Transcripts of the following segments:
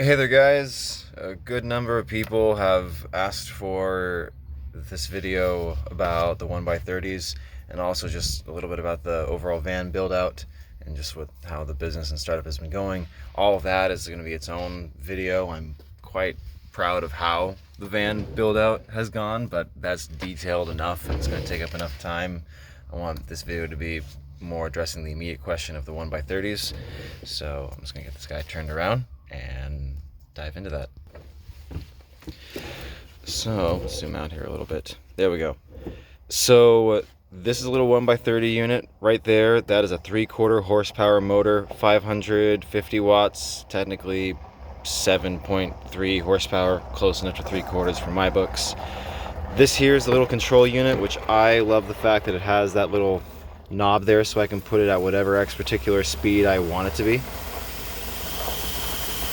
Hey there guys, a good number of people have asked for this video about the 1x30s and also just a little bit about the overall van build out and just with how the business and startup has been going. All of that is going to be its own video. I'm quite proud of how the van build out has gone, but that's detailed enough and it's going to take up enough time. I want this video to be more addressing the immediate question of the 1x30s, so I'm just going to get this guy turned around and dive into that. So let's zoom out here a little bit. There we go. So this is a little 1x30 unit right there. That is a 3/4 horsepower motor, 550 watts, technically 7.3 horsepower, close enough to 3/4 for my books. This here is the little control unit, which I love the fact that it has that little knob there so I can put it at whatever X particular speed I want it to be.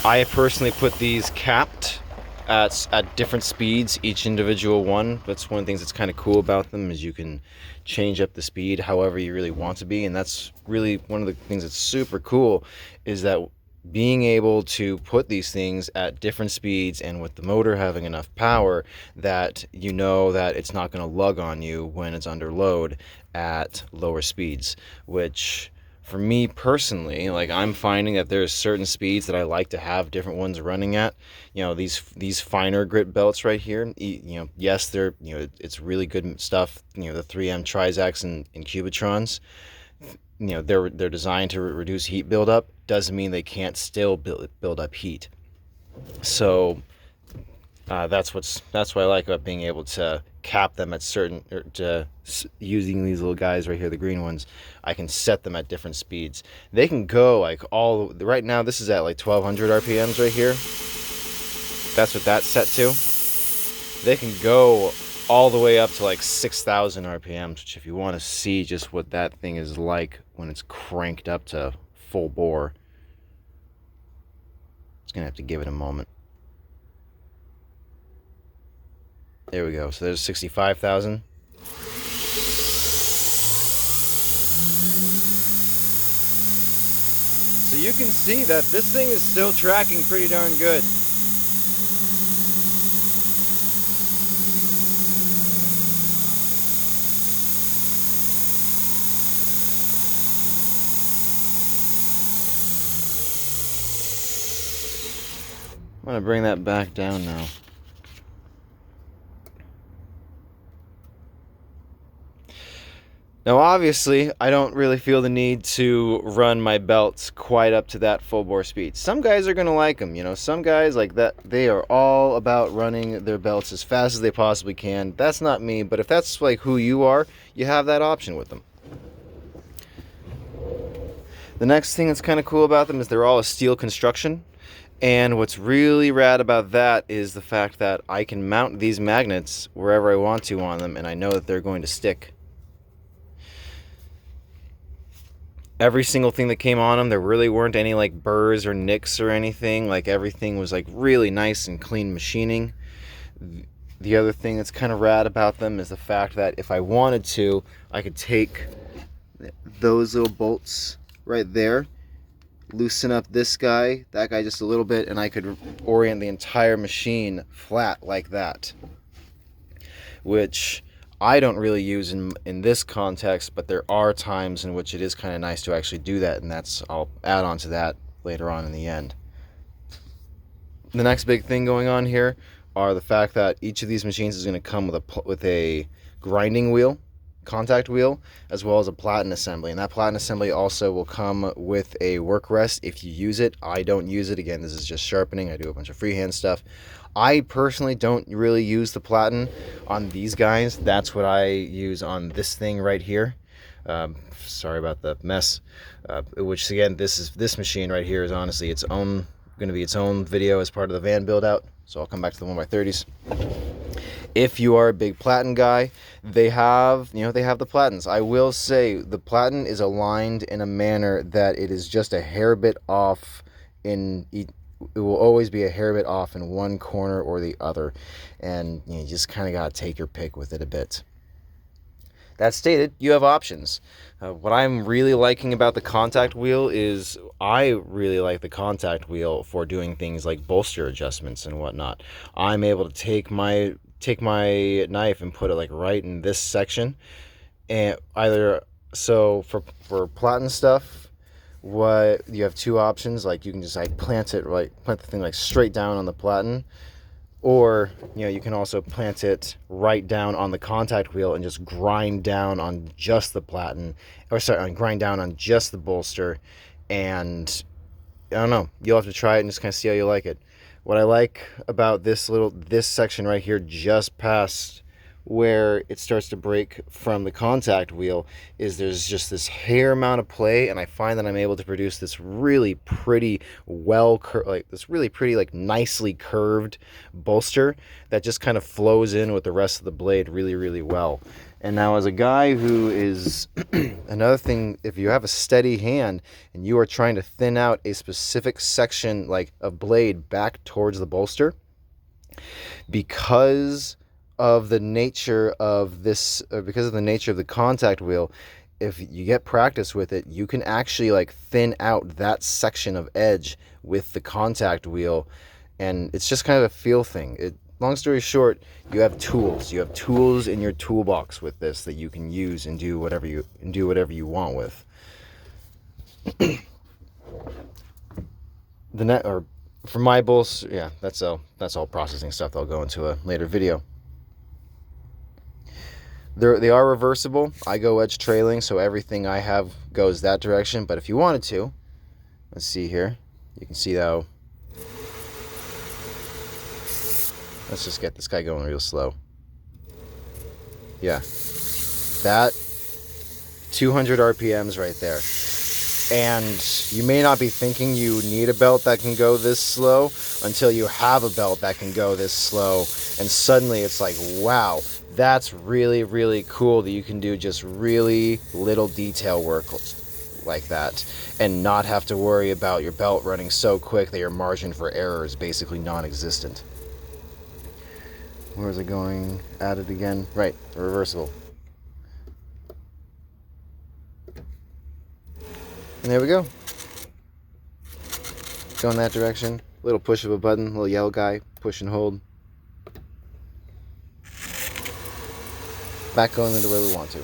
I personally put these capped at different speeds, each individual one. That's one of the things that's kind of cool about them, is you can change up the speed however you really want to be. And that's really one of the things that's super cool, is that being able to put these things at different speeds and with the motor having enough power that you know that it's not going to lug on you when it's under load at lower speeds, which for me personally, like, I'm finding that there's certain speeds that I like to have different ones running at. You know, these finer grit belts right here, you know, yes, they're, you know, it's really good stuff. You know, the 3M Trizacs and Cubitrons, you know, they're designed to reduce heat buildup. Doesn't mean they can't still build up heat. So that's what I like about being able to cap them at certain, using these little guys right here, the green ones. I can set them at different speeds. They can go like right now this is at like 1200 RPMs right here. That's what that's set to. They can go all the way up to like 6000 RPMs, which, if you want to see just what that thing is like when it's cranked up to full bore, it's gonna have to give it a moment. There we go. So there's 65,000. So you can see that this thing is still tracking pretty darn good. I'm going to bring that back down now. Now, obviously, I don't really feel the need to run my belts quite up to that full bore speed. Some guys are going to like them, you know. Some guys like that, they are all about running their belts as fast as they possibly can. That's not me, but if that's like who you are, you have that option with them. The next thing that's kind of cool about them is they're all a steel construction. And what's really rad about that is the fact that I can mount these magnets wherever I want to on them, and I know that they're going to stick. Every single thing that came on them, there really weren't any like burrs or nicks or anything. Like, everything was like really nice and clean machining. The other thing that's kind of rad about them is the fact that if I wanted to, I could take those little bolts right there, loosen up this guy, that guy just a little bit, and I could orient the entire machine flat like that, which I don't really use in this context, but there are times in which it is kind of nice to actually do that, and I'll add on to that later on in the end. The next big thing going on here are the fact that each of these machines is going to come with a grinding wheel, contact wheel, as well as a Platen assembly, and that Platen assembly also will come with a work rest if you use it. I don't use it. Again, this is just sharpening. I do a bunch of freehand stuff. I personally don't really use the Platen on these guys. That's what I use on this thing right here. Sorry about the mess. Which, again, this machine right here is honestly going to be its own video as part of the van build out. So I'll come back to the 1x30s. If you are a big Platen guy, they have the Platens. I will say the Platen is aligned in a manner that it is just a hair bit off it will always be a hair bit off in one corner or the other, and you just kind of got to take your pick with it a bit. That stated, you have options. What I'm really liking about the contact wheel is I really like the contact wheel for doing things like bolster adjustments and whatnot. I'm able to take my knife and put it like right in this section, and either so for Platen stuff, what you have two options. Like you can just like plant the thing like straight down on the Platen, or you can also plant it right down on the contact wheel and just grind down on just the Platen, or sorry, grind down on just the bolster. And I don't know, you'll have to try it and just kind of see how you like it. What I like about this section right here, just past where it starts to break from the contact wheel, is there's just this hair amount of play, and I find that I'm able to produce this really pretty nicely curved bolster that just kind of flows in with the rest of the blade really, really well. And now, as a guy who is another thing, if you have a steady hand and you are trying to thin out a specific section like of blade back towards the bolster, because of the nature of the contact wheel, if you get practice with it, you can actually like thin out that section of edge with the contact wheel, and it's just kind of a feel thing. Long story short, you have tools. You have tools in your toolbox with this that you can use and do whatever you want with. For my bolts, yeah, that's all processing stuff that'll go into a later video. They are reversible. I go edge trailing, so everything I have goes that direction. But if you wanted to, let's see here. You can see how. Let's just get this guy going real slow. Yeah, that 200 RPMs right there. And you may not be thinking you need a belt that can go this slow until you have a belt that can go this slow, and suddenly it's like, wow, that's really, really cool that you can do just really little detail work like that and not have to worry about your belt running so quick that your margin for error is basically non-existent. Where is it going? Add it again. Right, reversible. And there we go. Go in that direction. Little push of a button, little yellow guy, push and hold. Back going into where we want to.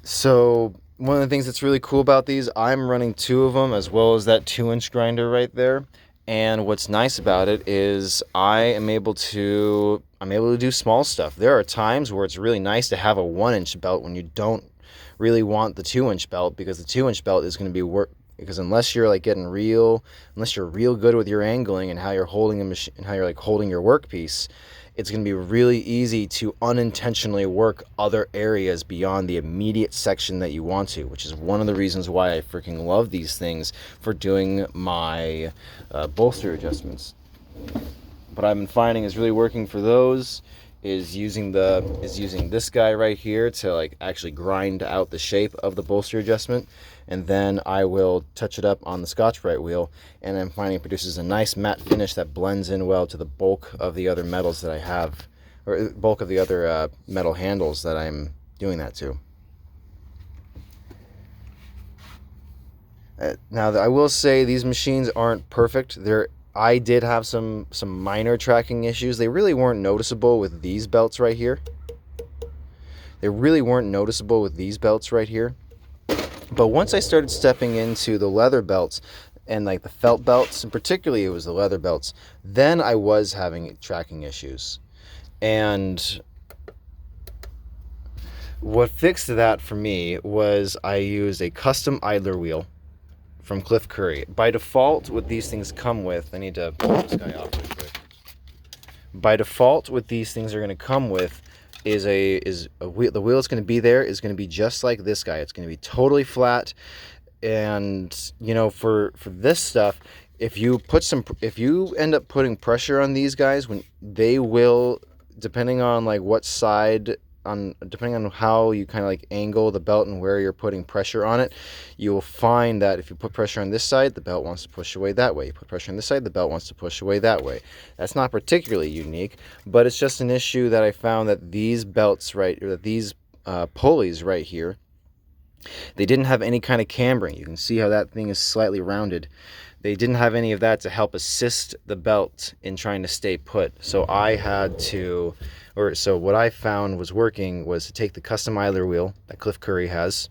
So one of the things that's really cool about these, I'm running two of them as well as that 2-inch grinder right there. And what's nice about it is I'm able to do small stuff. There are times where it's really nice to have a 1-inch belt when you don't really want the 2-inch belt, because the 2-inch belt is going to be because unless you're real good with your angling and how you're holding a machine and how you're like holding your workpiece, it's going to be really easy to unintentionally work other areas beyond the immediate section that you want to, which is one of the reasons why I freaking love these things for doing my bolster adjustments. What I've been finding is really working for those is using this guy right here to like actually grind out the shape of the bolster adjustment, and then I will touch it up on the Scotch-Brite wheel, and I'm finding it produces a nice matte finish that blends in well to the bulk of the other metals that I have, or bulk of the other metal handles that I'm doing that to. Now, I will say these machines aren't perfect. I did have some minor tracking issues. They really weren't noticeable with these belts right here. But once I started stepping into the leather belts and like the felt belts, and particularly it was the leather belts, then I was having tracking issues. And what fixed that for me was I used a custom idler wheel from Cliff Curry. By default, what these things come with, I need to pull this guy off real quick. By default, what these things are going to come with is a wheel. The wheel that's going to be there is going to be just like this guy. It's going to be totally flat. And for this stuff, if you end up putting pressure on these guys, when they will, depending on like what side depending on how you kind of like angle the belt and where you're putting pressure on it, you will find that if you put pressure on this side, the belt wants to push away that way. You put pressure on this side, the belt wants to push away that way. That's not particularly unique, but it's just an issue that I found that these belts, right, or that these pulleys right here, they didn't have any kind of cambering. You can see how that thing is slightly rounded. They didn't have any of that to help assist the belt in trying to stay put. So I had to, so what I found was working was to take the custom idler wheel that Cliff Curry has,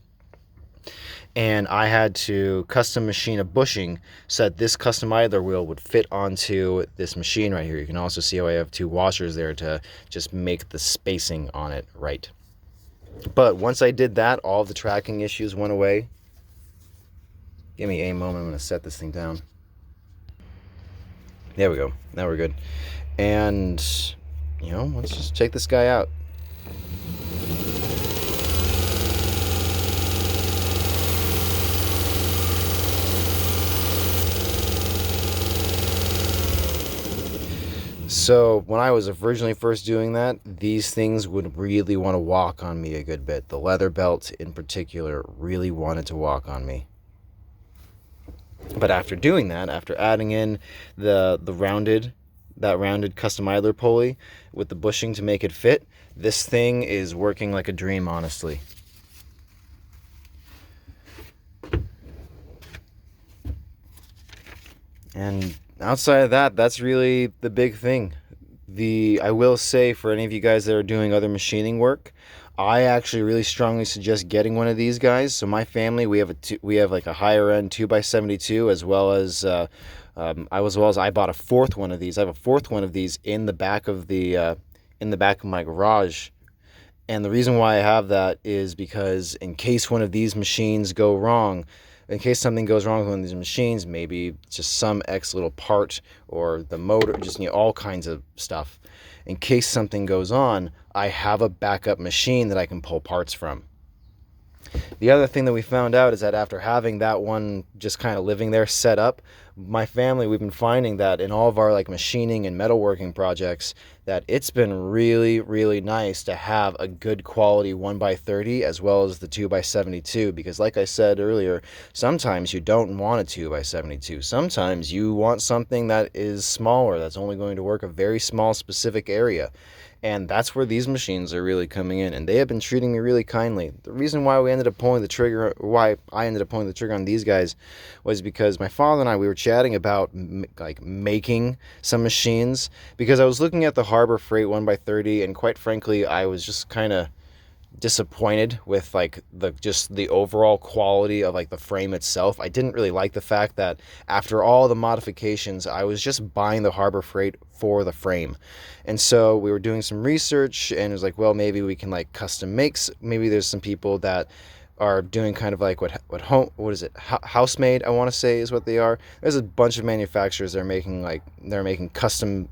and I had to custom machine a bushing so that this custom idler wheel would fit onto this machine right here. You can also see how I have 2 washers there to just make the spacing on it right. But once I did that, all of the tracking issues went away. Give me a moment, I'm going to set this thing down. There we go, now we're good. And, you know, let's just check this guy out. So when I was originally first doing that, these things would really want to walk on me a good bit. The leather belt in particular really wanted to walk on me. But after doing that, after adding in the rounded custom idler pulley with the bushing to make it fit, this thing is working like a dream, honestly. And outside of that, that's really the big thing. I will say, for any of you guys that are doing other machining work, I actually really strongly suggest getting one of these guys. So my family, we have like a higher end 2x72, as well as I bought a 4th one of these. I have a 4th one of these in the back of my garage. And the reason why I have that is because in case one of these machines go wrong, in case something goes wrong with one of these machines, maybe just some X little part or the motor, just, you know, all kinds of stuff. In case something goes on, I have a backup machine that I can pull parts from. The other thing that we found out is that after having that one just kind of living there set up, my family, we've been finding that in all of our like machining and metalworking projects, that it's been really, really nice to have a good quality 1x30 as well as the 2x72, because like I said earlier, sometimes you don't want a 2x72. Sometimes you want something that is smaller, that's only going to work a very small specific area. And that's where these machines are really coming in, and they have been treating me really kindly. The reason why I ended up pulling the trigger on these guys was because my father and I, we were chatting about like making some machines, because I was looking at the Harbor Freight 1x30, and quite frankly, I was just kind of disappointed with like the overall quality of like the frame itself. I didn't really like the fact that after all the modifications, I was just buying the Harbor Freight for the frame. And so we were doing some research, and it was like, well, maybe we can like custom makes. Maybe there's some people that are doing kind of like Housemade, I want to say is what they are. There's a bunch of manufacturers that are making custom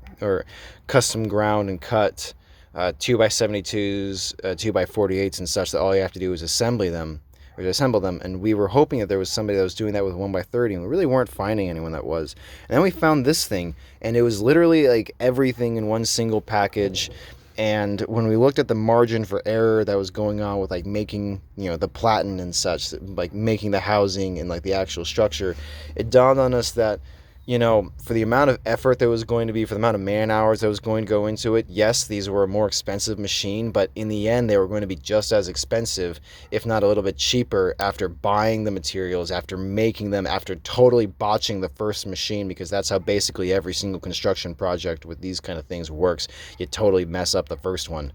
ground and cut 2x72s, 2x48s and such, that all you have to do is assemble them. And we were hoping that there was somebody that was doing that with 1x30, and we really weren't finding anyone that was. And then we found this thing, and it was literally like everything in one single package. And when we looked at the margin for error that was going on with like making, you know, the platen and such, like making the housing and like the actual structure, it dawned on us that, you know, for the amount of effort that was going to be, for the amount of man hours that was going to go into it, yes, these were a more expensive machine, but in the end, they were going to be just as expensive, if not a little bit cheaper, after buying the materials, after making them, after totally botching the first machine, because that's how basically every single construction project with these kind of things works. You totally mess up the first one.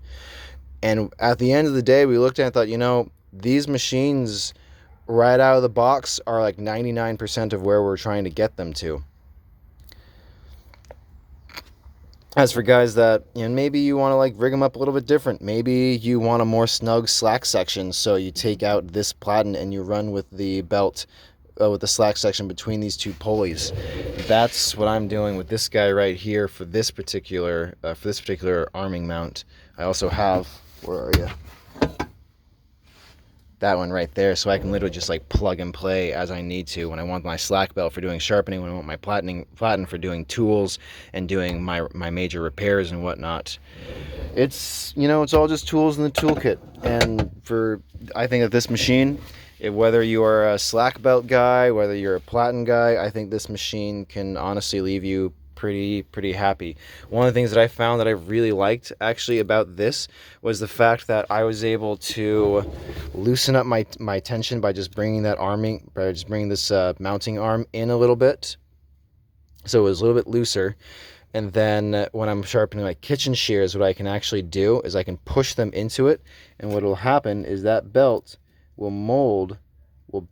And at the end of the day, we looked at it and thought, you know, these machines right out of the box are like 99% of where we're trying to get them to. As for guys that, you know, maybe you want to like rig them up a little bit different. Maybe you want a more snug slack section, so you take out this platen and you run with the belt, with the slack section between these 2 pulleys. That's what I'm doing with this guy right here for this particular arming mount. I also have, where are you? That one right there, so I can literally just like plug and play as I need to. When I want my slack belt for doing sharpening, when I want my platen for doing tools and doing my major repairs and whatnot. it's, you know, it's all just tools in the toolkit. And I think that this machine, whether you are a slack belt guy, whether you're a Platen guy, I think this machine can honestly leave you pretty happy. One of the things that I found that I really liked actually about this was the fact that I was able to loosen up my tension by just bringing this mounting arm in a little bit, so it was a little bit looser. And then when I'm sharpening my kitchen shears, what I can actually do is I can push them into it, and what will happen is that belt will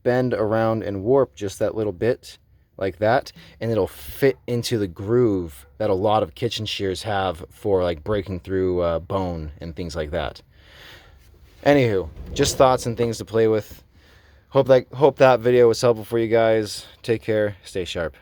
bend around and warp just that little bit, like that, and it'll fit into the groove that a lot of kitchen shears have for like breaking through bone and things like that. Anywho, just thoughts and things to play with. Hope that video was helpful for you guys. Take care, stay sharp.